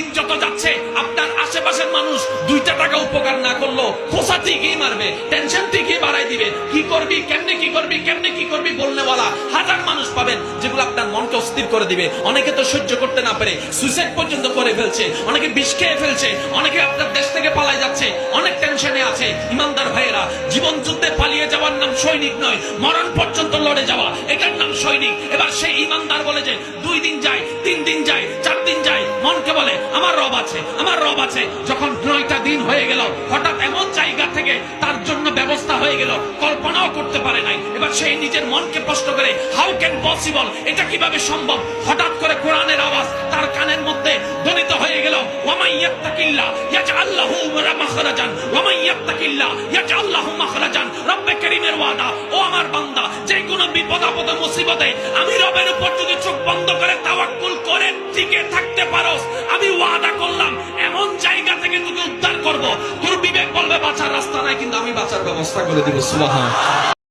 দিন যত যাচ্ছে আপনার আশেপাশের মানুষ 2টা টাকা উপকার না করলো খোসা ঠিকই মারবে, টেনশন ঠিকই বাড়াই দিবে। কি করবি, কেমনে কি করবি, কেমনে কি করবি বলনেওয়ালা হাজার মানুষ পাবেন, যেগুলো আপনার মনকে অস্থির করে দিবে। অনেকে তো সহ্য করতে না পারে সুইসাইড পর্যন্ত করে ফেলছে, অনেকে বিষ খেয়ে ফেলছে, অনেকে আপনার দেশ থেকে পালাই যাচ্ছে, অনেক টেনশনে আছে। ইমানদার ভাইয়েরা, জীবন যুদ্ধে পালিয়ে যাওয়ার নাম সৈনিক নয়, মরণ পর্যন্ত লড়ে যাওয়া এটার নাম সৈনিক। এবার সেই ইমানদার বলে যে 2 দিন যায়, 3 দিন যায়, 4 দিন যায়, মনকে বলে আমার রব আছে, আমার রব আছে। যখন 9টা দিন হয়ে গেল, হঠাৎ এমন জায়গা থেকে তার জন্য ব্যবস্থা হয়ে গেল কল্পনাও করতে পারে নাই। এবার সেই নিজের মনকে প্রশ্ন করে, হাউ ক্যান পসিবল, এটা কিভাবে সম্ভব? হঠাৎ করে কোরআনের আওয়াজ তার কানের মধ্যে ধ্বনিত হয়ে গেল, ওয়ামাই ইয়াত্তাকিল্লাহ ইয়াজআল লাহু মাখরাজান, ওয়ামাই ইয়াত্তাকিল্লাহ ইয়াজআল লাহু মাখরাজান। রব্বে কারীমের ওয়াদা, ও আমার বান্দা, যে কোনো বিপদ আপদে মুসিবতে আমি রবের উপর যদি চোখ বন্ধ করে তাওয়াক্কুল করে টিকে থাকতে পারোস, আমি ওয়াদা করলাম এমন জায়গা থেকে তোকে উদ্ধার করব, তোর বিবেক বলবে বাঁচার রাস্তা নাই, কিন্তু আমি বাঁচার ব্যবস্থা করে দিব। সুবহান।